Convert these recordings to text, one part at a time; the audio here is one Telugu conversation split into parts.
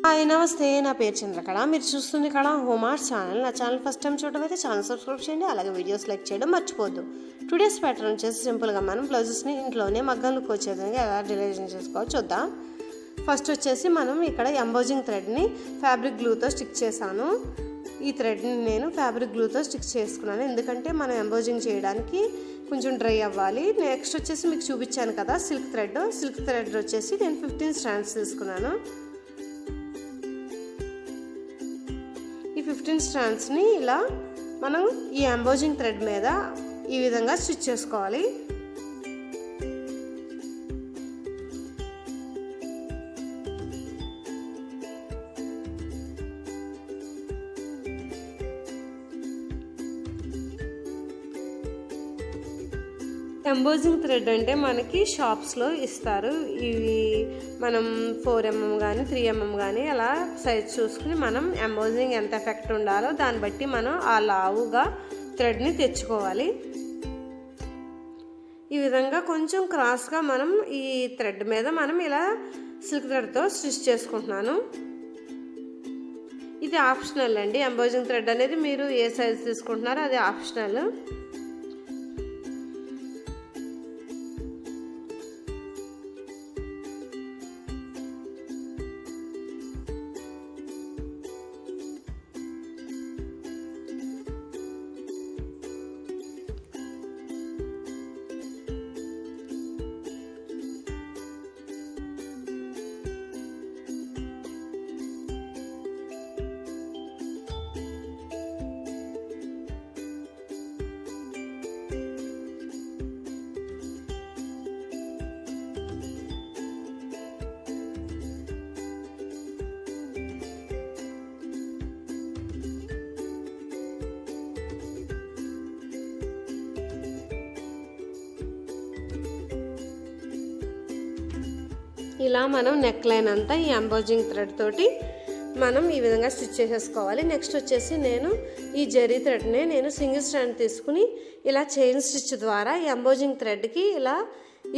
హాయ్ నమస్తే, నా పేరు చంద్రకళ. మీరు చూస్తుంది కళాహోమార్ట్స్ ఛానల్. నా ఛానల్ ఫస్ట్ టైం చూడడం అయితే ఛానల్ సబ్స్క్రైబ్ చేయండి, అలాగే వీడియోస్ లైక్ చేయడం మర్చిపోద్దు. టుడేస్ ప్యాటర్న్ వచ్చేసి సింపుల్గా మనం బ్లౌజెస్ని ఇంట్లోనే మగ్గం లుక్ వచ్చేదానికి ఎలా డిజైన్ చేసుకోవాలో చూద్దాం. ఫస్ట్ వచ్చేసి మనం ఇక్కడ ఎంబోజింగ్ థ్రెడ్ని ఫ్యాబ్రిక్ గ్లూతో స్టిక్ చేశాను. ఈ థ్రెడ్ని నేను ఫ్యాబ్రిక్ గ్లూతో స్టిక్ చేసుకున్నాను, ఎందుకంటే మనం ఎంబోజింగ్ చేయడానికి కొంచెం డ్రై అవ్వాలి. నెక్స్ట్ వచ్చేసి మీకు చూపించాను కదా సిల్క్ థ్రెడ్ వచ్చేసి నేను 15 స్ట్రాండ్స్ తీసుకున్నాను. ఈ 15 స్ట్రాండ్స్ని ఇలా మనం ఈ ఎంబోజింగ్ థ్రెడ్ మీద ఈ విధంగా స్టిచ్ చేసుకోవాలి. ఎంబోజింగ్ థ్రెడ్ అంటే మనకి షాప్స్లో ఇస్తారు. ఇవి మనం 4mm కానీ 3mm కానీ అలా సైజ్ చూసుకుని మనం ఎంబోజింగ్ ఎంత ఎఫెక్ట్ ఉండాలో దాన్ని బట్టి మనం ఆ లావుగా థ్రెడ్ని తెచ్చుకోవాలి. ఈ విధంగా కొంచెం క్రాస్గా మనం ఈ థ్రెడ్ మీద మనం ఇలా సిల్క్ థ్రెడ్తో స్టిచ్ చేసుకుంటున్నాను. ఇది ఆప్షనల్ అండి. ఎంబోజింగ్ థ్రెడ్ అనేది మీరు ఏ సైజ్ తీసుకుంటున్నారో అది ఆప్షనల్. ఇలా మనం నెక్ లైన్ అంతా ఈ ఎంబోజింగ్ థ్రెడ్ తోటి మనం ఈ విధంగా స్టిచ్ చేసేసుకోవాలి. నెక్స్ట్ వచ్చేసి నేను ఈ జరీ థ్రెడ్ని నేను సింగిల్ స్ట్రాండ్ తీసుకుని ఇలా చైన్ స్టిచ్ ద్వారా ఈ ఎంబోజింగ్ థ్రెడ్కి ఇలా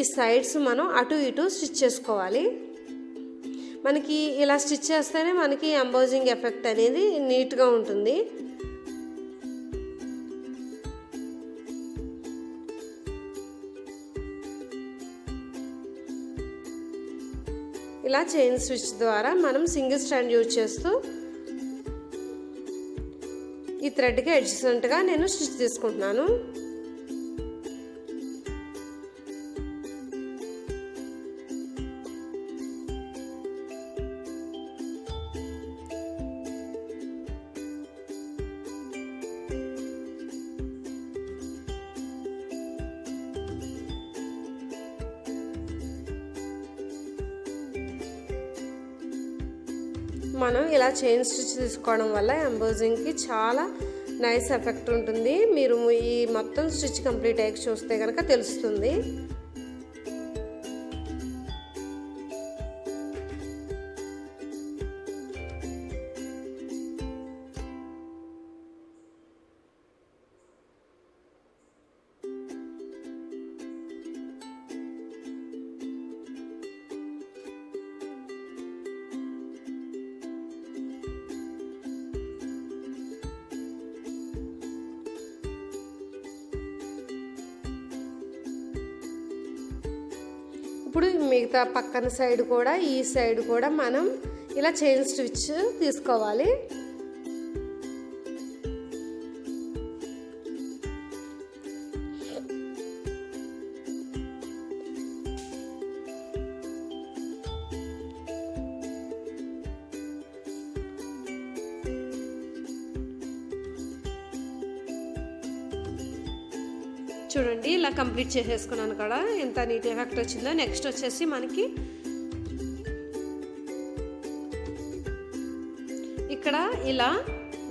ఈ సైడ్స్ మనం అటు ఇటు స్టిచ్ చేసుకోవాలి. మనకి ఇలా స్టిచ్ చేస్తేనే మనకి ఎంబోజింగ్ ఎఫెక్ట్ అనేది నీట్గా ఉంటుంది. ఇలా చైన్ స్టిచ్ ద్వారా మనం సింగిల్ స్ట్రాండ్ యూజ్ చేస్తూ ఈ థ్రెడ్కి అడ్జసెంట్గా నేను స్టిచ్ తీసుకుంటున్నాను. మనం ఇలా చైన్ స్టిచ్ తీసుకోవడం వల్ల ఎంబోజింగ్కి చాలా నైస్ ఎఫెక్ట్ ఉంటుంది. మీరు ఈ మొత్తం స్టిచ్ కంప్లీట్ అయ్యి చూస్తే కనుక తెలుస్తుంది. ఇప్పుడు మిగతా పక్కన సైడ్ కూడా ఈ సైడ్ కూడా మనం ఇలా చైన్ స్టిచ్ తీసుకోవాలి. చూడండి ఇలా కంప్లీట్ చేసేసుకున్నాను కదా, ఎంత నీట్ ఎఫెక్ట్ వచ్చిందో. నెక్స్ట్ వచ్చేసి మనకి ఇక్కడ ఇలా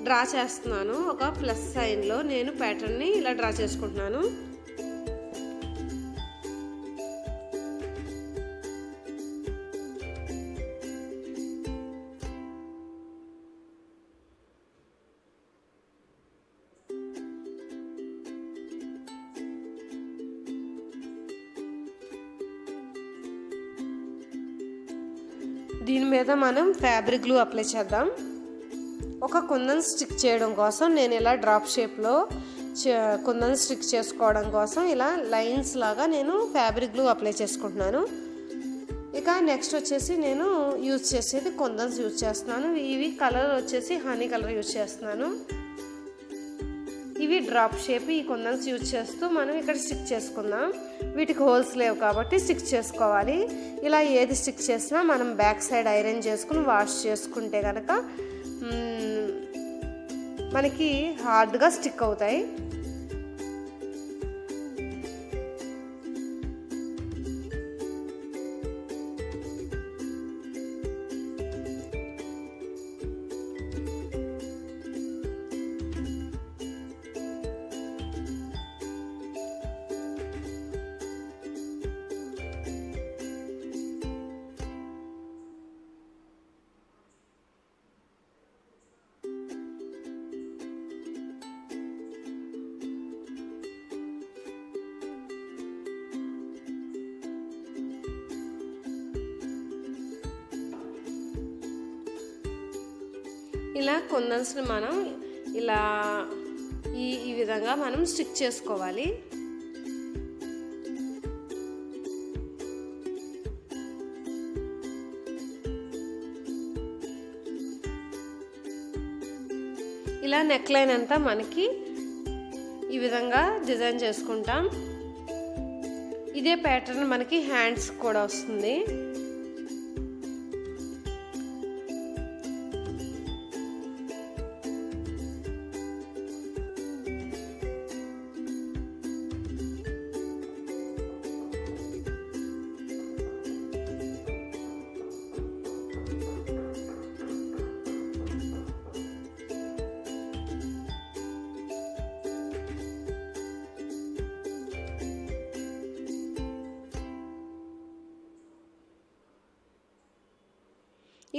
డ్రా చేస్తున్నాను. ఒక ప్లస్ సైన్లో నేను ప్యాటర్న్ని ఇలా డ్రా చేసుకుంటున్నాను. దీని మీద మనం ఫ్యాబ్రిక్ గ్లూ అప్లై చేద్దాం. ఒక కుందన్ స్టిక్ చేయడం కోసం నేను ఇలా డ్రాప్ షేప్లో కుందన్ స్టిక్ చేసుకోవడం కోసం ఇలా లైన్స్ లాగా నేను ఫ్యాబ్రిక్ గ్లూ అప్లై చేసుకుంటున్నాను. ఇక నెక్స్ట్ వచ్చేసి నేను యూజ్ చేసేది కుందన్స్ యూజ్ చేస్తున్నాను. ఇవి కలర్ వచ్చేసి హనీ కలర్ యూజ్ చేస్తున్నాను. ఇవి డ్రాప్ షేప్ ఈ కుందన్స్ యూజ్ చేస్తూ మనం ఇక్కడ స్టిక్ చేసుకుందాం. వీటికి హోల్స్ లేవు కాబట్టి స్టిక్ చేసుకోవాలి. ఇలా ఏది స్టిక్ చేసినా మనం బ్యాక్ సైడ్ ఐరన్ చేసుకుని వాష్ చేసుకుంటే కనుక మనకి హార్డ్గా స్టిక్ అవుతాయి. ఇలా కుందన్స్ని మనం ఇలా ఈ విధంగా మనం స్టిక్ చేసుకోవాలి. ఇలా నెక్ లైన్ అంతా మనకి ఈ విధంగా డిజైన్ చేసుకుంటాం. ఇదే ప్యాటర్న్ మనకి హ్యాండ్స్ కూడా వస్తుంది.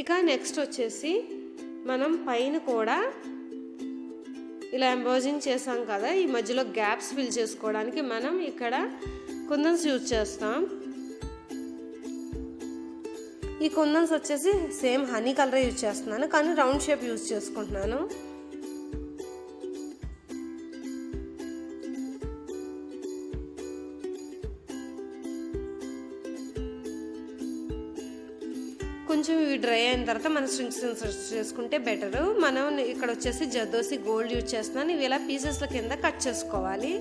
ఇక నెక్స్ట్ వచ్చేసి మనం పైన కూడా ఇలా ఎంబోజింగ్ చేసాం కదా, ఈ మధ్యలో గ్యాప్స్ ఫిల్ చేసుకోవడానికి మనం ఇక్కడ కుందన్స్ యూజ్ చేస్తాం. ఈ కుందన్స్ వచ్చేసి సేమ్ హనీ కలర్ యూజ్ చేస్తున్నాను, కానీ రౌండ్ షేప్ యూజ్ చేసుకుంటున్నాను. కొంచెం ఇవి డ్రై అయిన తర్వాత మనం స్ట్రింగ్స్ ఇన్సర్ట్ చేసుకుంటే బెటరు. మనం ఇక్కడ వచ్చేసి జర్దోసి గోల్డ్ యూజ్ చేస్తున్నాను. ఇవి ఇలా పీసెస్ల కింద కట్ చేసుకోవాలి.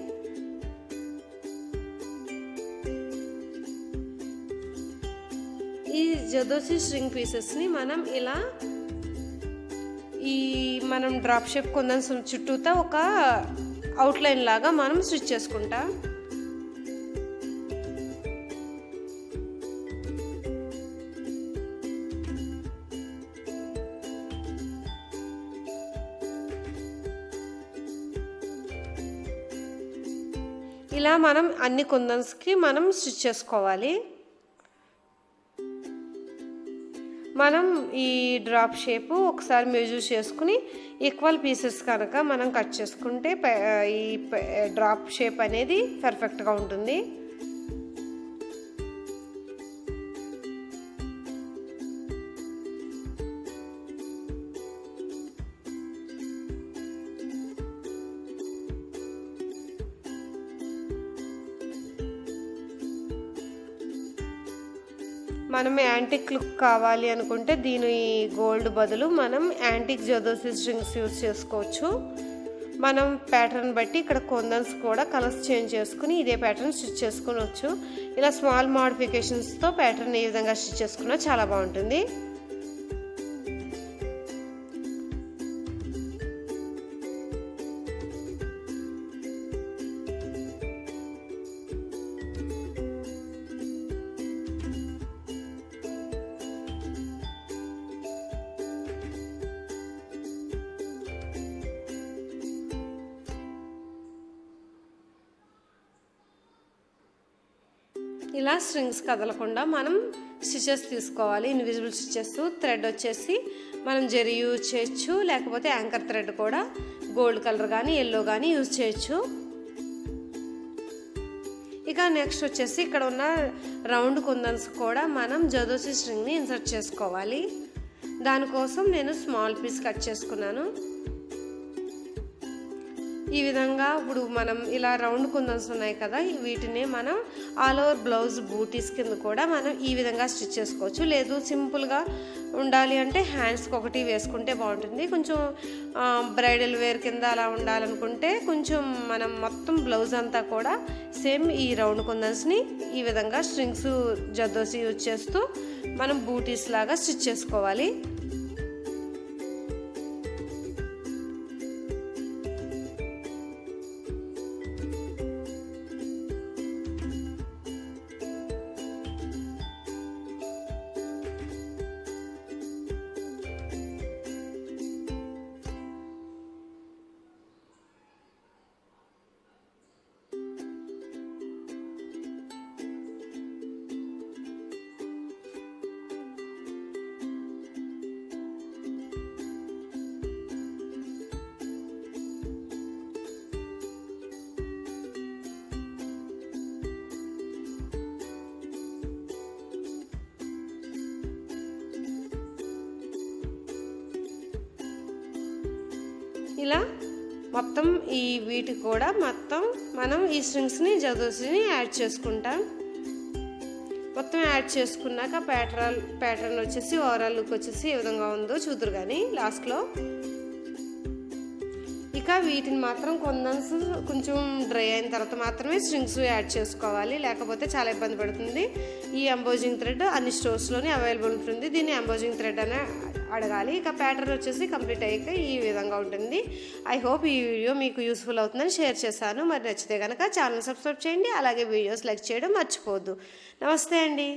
ఈ జర్దోసి స్ట్రింగ్ పీసెస్ని మనం ఇలా మనం డ్రాప్ షేప్ కుందన్స్ చుట్టూతా ఒక అవుట్లైన్ లాగా మనం స్టిచ్ చేసుకుంటాం. ఇలా మనం అన్ని కుందన్స్కి మనం స్టిచ్ చేసుకోవాలి. మనం ఈ డ్రాప్ షేపు ఒకసారి మెజర్ చేసుకుని ఈక్వల్ పీసెస్ కనుక మనం కట్ చేసుకుంటే ఈ డ్రాప్ షేప్ అనేది పర్ఫెక్ట్గా ఉంటుంది. మనం యాంటిక్ లుక్ కావాలి అనుకుంటే దీని గోల్డ్ బదులు మనం యాంటిక్ జర్దోసి స్ట్రింగ్స్ యూజ్ చేసుకోవచ్చు. మనం ప్యాటర్న్ బట్టి ఇక్కడ కుందన్స్ కూడా కలర్స్ చేంజ్ చేసుకుని ఇదే ప్యాటర్న్ స్టిచ్ చేసుకోవచ్చు. ఇలా స్మాల్ మోడిఫికేషన్స్తో ప్యాటర్న్ ఏ విధంగా స్టిచ్ చేసుకున్నా చాలా బాగుంటుంది. ఇలా స్ట్రింగ్స్ కదలకుండా మనం స్టిచెస్ తీసుకోవాలి. Invisible stitches. థ్రెడ్ వచ్చేసి మనం జరీ యూజ్ చేయొచ్చు, లేకపోతే యాంకర్ థ్రెడ్ కూడా గోల్డ్ కలర్ కానీ ఎల్లో కానీ యూజ్ చేయొచ్చు. ఇక ఇక నెక్స్ట్ వచ్చేసి ఇక్కడ ఉన్న రౌండ్ కుందన్స్ కూడా మనం జదోసి స్ట్రింగ్ని ఇన్సర్ట్ చేసుకోవాలి. దానికోసం నేను స్మాల్ పీస్ కట్ చేసుకున్నాను. ఈ విధంగా ఇప్పుడు మనం ఇలా రౌండ్ కుందన్స్ ఉన్నాయి కదా, వీటిని మనం ఆల్ ఓవర్ బ్లౌజ్ బూటీస్ కింద కూడా మనం ఈ విధంగా స్టిచ్ చేసుకోవచ్చు. లేదు సింపుల్గా ఉండాలి అంటే హ్యాండ్స్కి ఒకటి వేసుకుంటే బాగుంటుంది. కొంచెం బ్రైడల్ వేర్ కింద అలా ఉండాలనుకుంటే కొంచెం మనం మొత్తం బ్లౌజ్ అంతా కూడా సేమ్ ఈ రౌండ్ కుందన్స్ని ఈ విధంగా స్ట్రింగ్స్ జర్దోసి యూజ్ చేస్తూ మనం బూటీస్ లాగా స్టిచ్ చేసుకోవాలి. ఇలా మొత్తం ఈ వీటికి కూడా మొత్తం మనం ఈ స్ట్రింగ్స్ని జర్దోసిని యాడ్ చేసుకుంటాం. మొత్తం యాడ్ చేసుకున్నాక ప్యాటర్న్ వచ్చేసి ఓవరాల్ లుక్ వచ్చేసి ఏ విధంగా ఉందో చూదురు కానీ లాస్ట్లో. ఇక వీటిని మాత్రం కుందన్స్ కొంచెం డ్రై అయిన తర్వాత మాత్రమే స్ట్రింగ్స్ యాడ్ చేసుకోవాలి, లేకపోతే చాలా ఇబ్బంది పడుతుంది. ఈ ఎంబోజింగ్ థ్రెడ్ అన్ని స్టోర్స్లోనే అవైలబుల్ ఉంటుంది. దీన్ని ఎంబోజింగ్ థ్రెడ్ అనే అడగాలి. ఇక ప్యాటర్న్ వచ్చేసి కంప్లీట్ అయ్యాక ఈ విధంగా ఉంటుంది. ఐ హోప్ ఈ వీడియో మీకు యూస్ఫుల్ అవుతుందని షేర్ చేశాను. మరి నచ్చితే కనుక ఛానల్ సబ్స్క్రైబ్ చేయండి, అలాగే వీడియోస్ లైక్ చేయడం మర్చిపోవద్దు. నమస్తే అండి.